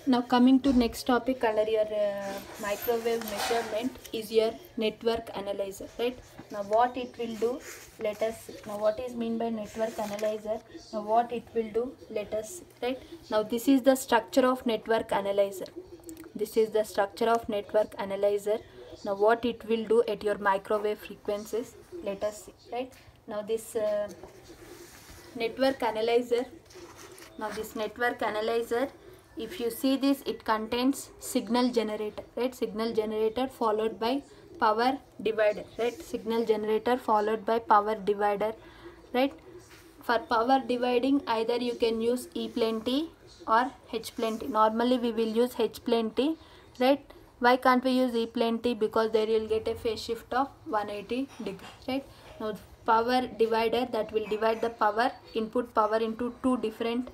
Now coming to next topic under your microwave measurement is your network analyzer, right? Now what it will do, let us see. Now what is mean by network analyzer? Now what it will do, let us see, right? Now this is the structure of network analyzer. This is the structure of network analyzer. Now what it will do at your microwave frequencies, let us see, right? Now this network analyzer, now this network analyzer, if you see this, it contains signal generator, right? Signal generator followed by power divider, right? Signal generator followed by power divider, right? For power dividing, either you can use E plane T or H plane T. Normally we will use H plane T, right? Why can't we use E plane T? Because there you'll get a phase shift of 180 degrees, right? Now power divider, that will divide the power, input power into two different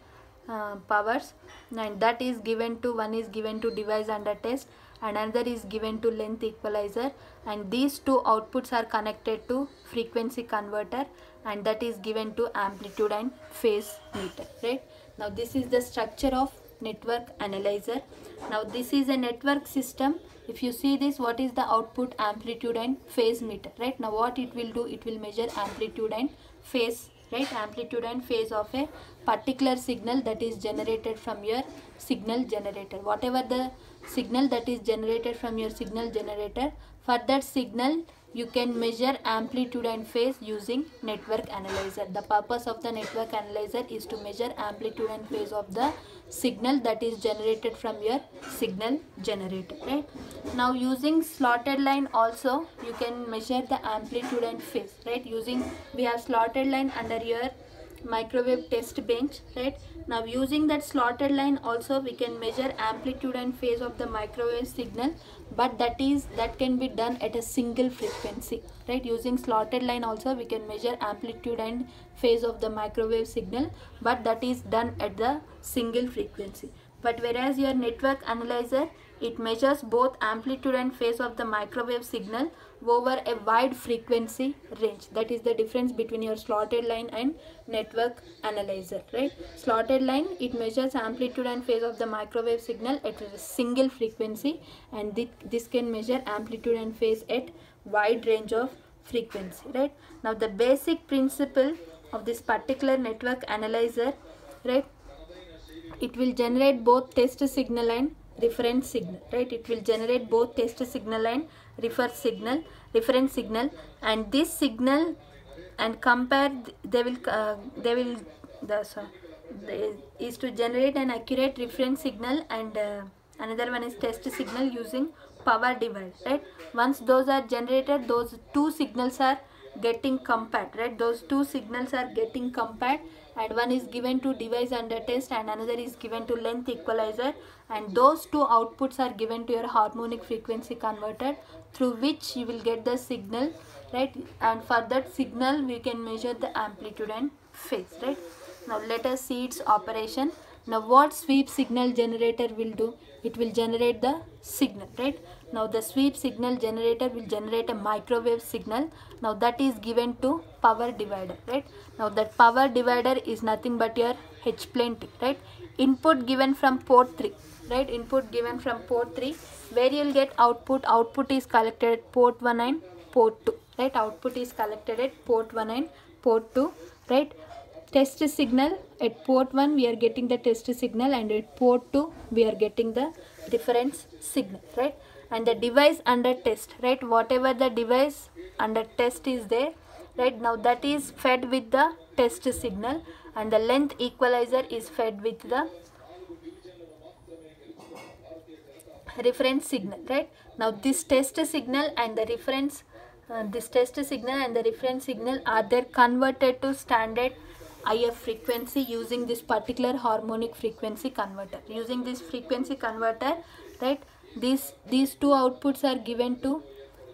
powers, and that is given to, one is given to device under test and another is given to length equalizer, and these two outputs are connected to frequency converter, and that is given to amplitude and phase meter, right? Now this is the structure of network analyzer. Now this is a network system. If you see this, what is the output? Amplitude and phase meter, right? Now what it will do, it will measure amplitude and phase, right? Amplitude and phase of a particular signal that is generated from your signal generator. Whatever the signal that is generated from your signal generator, for that signal you can measure amplitude and phase using network analyzer. The purpose of the network analyzer is to measure amplitude and phase of the signal that is generated from your signal generator, right? Now using slotted line also you can measure the amplitude and phase, right? Using, we have slotted line under your microwave test bench, right? Now using that slotted line also we can measure amplitude and phase of the microwave signal, but that can be done at a single frequency, right? Using slotted line also we can measure amplitude and phase of the microwave signal, but that is done at the single frequency. But whereas your network analyzer, it measures both amplitude and phase of the microwave signal over a wide frequency range. That is the difference between your slotted line and network analyzer, right? Slotted line, it measures amplitude and phase of the microwave signal at a single frequency, and this can measure amplitude and phase at wide range of frequency, right? Now the basic principle of this particular network analyzer, right? It will generate both test signal and reference signal, right? It will generate both test signal and reference signal, and this signal and compare, is to generate an accurate reference signal, and another one is test signal using power divider, right? Once those are generated, those two signals are getting compared, right? Those two signals are getting compared, and one is given to device under test and another is given to length equalizer, and those two outputs are given to your harmonic frequency converter, through which you will get the signal, right? And for that signal we can measure the amplitude and phase, right? Now let us see its operation. Now what sweep signal generator will do? It will generate the signal, right? Now the sweep signal generator will generate a microwave signal. Now that is given to power divider, right? Now that power divider is nothing but your H plane T, right? Input given from port 3, right? Input given from port 3, where you will get output. Output is collected at port 1 and port 2, right? Output is collected at port 1 and port 2, right? Test signal at port 1 we are getting the test signal, and at port 2 we are getting the reference signal, right? And the device under test, right? Whatever the device under test is there, right? Now that is fed with the test signal, and the length equalizer is fed with the reference signal, right? Now this test signal and the reference signal are there converted to standard IF frequency using this particular harmonic frequency converter. Using this frequency converter, right, these two outputs are given to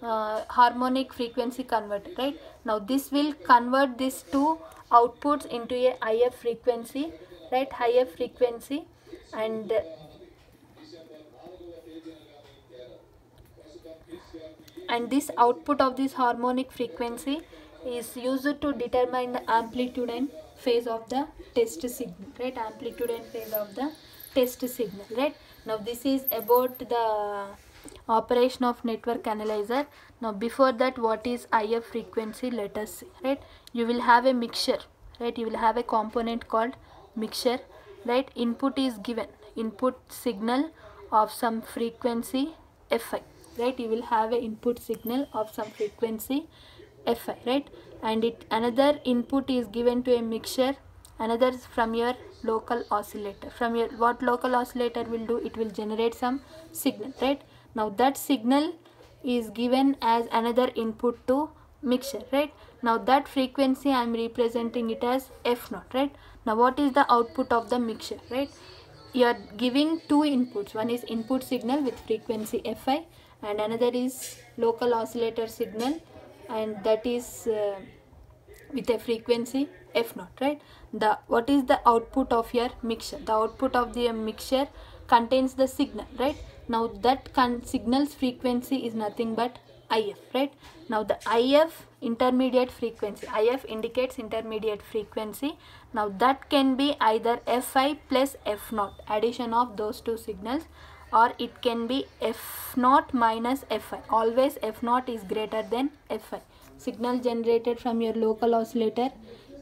harmonic frequency converter, right? Now this will convert these two outputs into a IF frequency, right? IF frequency, and this output of this harmonic frequency is used to determine the amplitude and phase of the test signal, right? Amplitude and phase of the test signal, right? Now this is about the operation of network analyzer. Now before that, what is IF frequency? Let us see, right? You will have a mixture, right? You will have a component called mixture, right? Input is given, input signal of some frequency Fi, right? You will have a input signal of some frequency Fi, right? And it another input is given to a mixture, another from your local oscillator. From your what local oscillator will do? It will generate some signal, right? Now that signal is given as another input to mixture, right? Now that frequency I am representing it as F0, right? Now what is the output of the mixture, right? You are giving two inputs. One is input signal with frequency Fi, and another is local oscillator signal, and that is with a frequency F0, right? The what is the output of your mixture? The output of the mixture contains the signal, right? Now that signal's frequency is nothing but IF, right? Now the IF intermediate frequency, IF indicates intermediate frequency. Now that can be either Fi plus F0, addition of those two signals, or it can be F0 minus Fi. Always F0 is greater than Fi. Signal generated from your local oscillator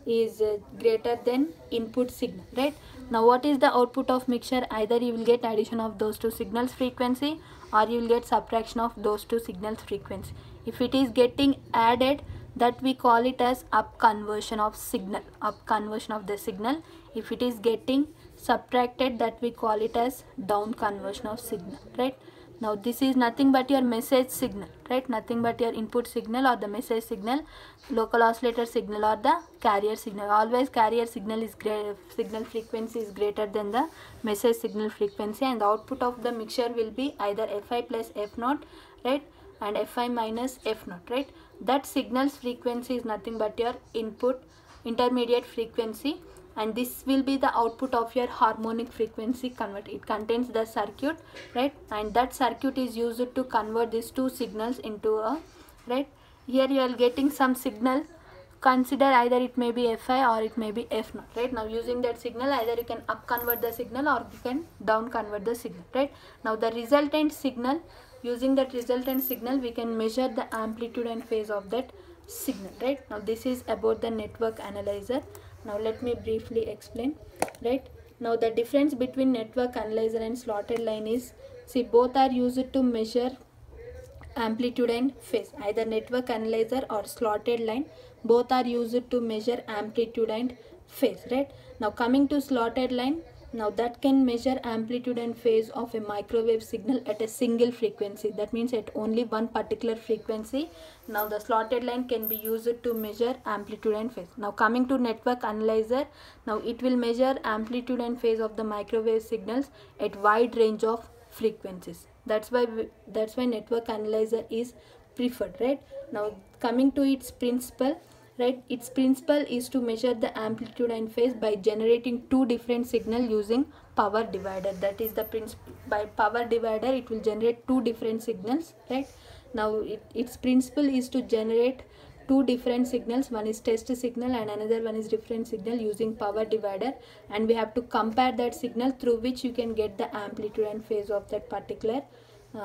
is greater than input signal, right? Now what is the output of mixture? Either you will get addition of those two signals frequency, or you will get subtraction of those two signals frequency. If it is getting added, that we call it as up conversion of signal, up conversion of the signal. If it is getting subtracted, that we call it as down conversion of signal, right? Now this is nothing but your message signal, right? Nothing but your input signal or the message signal, local oscillator signal or the carrier signal. Always carrier signal is signal frequency is greater than the message signal frequency, and the output of the mixture will be either Fi plus F0, right? And Fi minus F0, right? That signal's frequency is nothing but your input intermediate frequency, and this will be the output of your harmonic frequency converter. It contains the circuit, right? And that circuit is used to convert these two signals into a, right? Here you are getting some signal. Consider either it may be Fi or it may be F0, right? Now using that signal, either you can up convert the signal or you can down convert the signal, right? Now the resultant signal, using that resultant signal, we can measure the amplitude and phase of that signal, right? Now this is about the network analyzer. Now let me briefly explain, right? Now the difference between network analyzer and slotted line is, see, both are used to measure amplitude and phase. Either network analyzer or slotted line, both are used to measure amplitude and phase, right? Now coming to slotted line, now that can measure amplitude and phase of a microwave signal at a single frequency. That means at only one particular frequency. Now the slotted line can be used to measure amplitude and phase. Now coming to network analyzer, now it will measure amplitude and phase of the microwave signals at wide range of frequencies. That's why network analyzer is preferred, right? Now coming to its principle, right? Its principle is to measure the amplitude and phase by generating two different signals using power divider. That is the principle. By power divider, it will generate two different signals, right? Now its principle is to generate two different signals. One is test signal and another one is reference signal using power divider, and we have to compare that signal through which you can get the amplitude and phase of that particular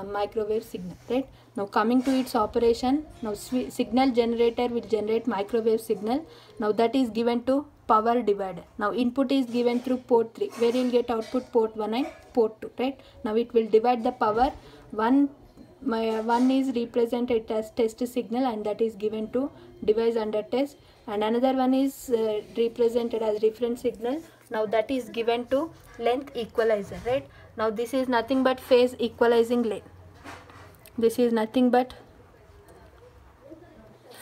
microwave signal, right? Now coming to its operation, now signal generator will generate microwave signal. Now that is given to power divider. Now input is given through port 3, where you will get output port 1 and port 2, right? Now it will divide the power. One is represented as test signal, and that is given to device under test, and another one is represented as reference signal. Now that is given to length equalizer, right? Now this is nothing but phase equalizing line. This is nothing but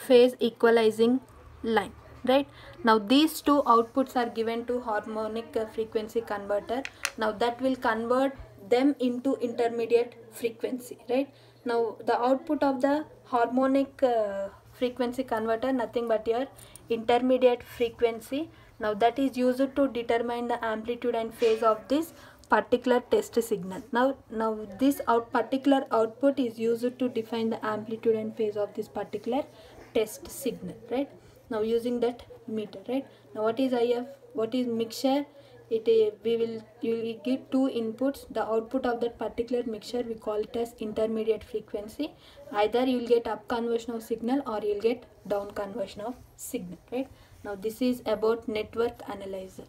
phase equalizing line, right? Now these two outputs are given to harmonic frequency converter. Now that will convert them into intermediate frequency, right? Now the output of the harmonic frequency converter, nothing but your intermediate frequency. Now that is used to determine the amplitude and phase of this particular test signal. Now this particular output is used to define the amplitude and phase of this particular test signal, right? Now using that meter, right? Now what is IF? What is mixture? you will give two inputs. The output of that particular mixture we call it as intermediate frequency. Either you will get up conversion of signal or you will get down conversion of signal, right? Now this is about network analyzer.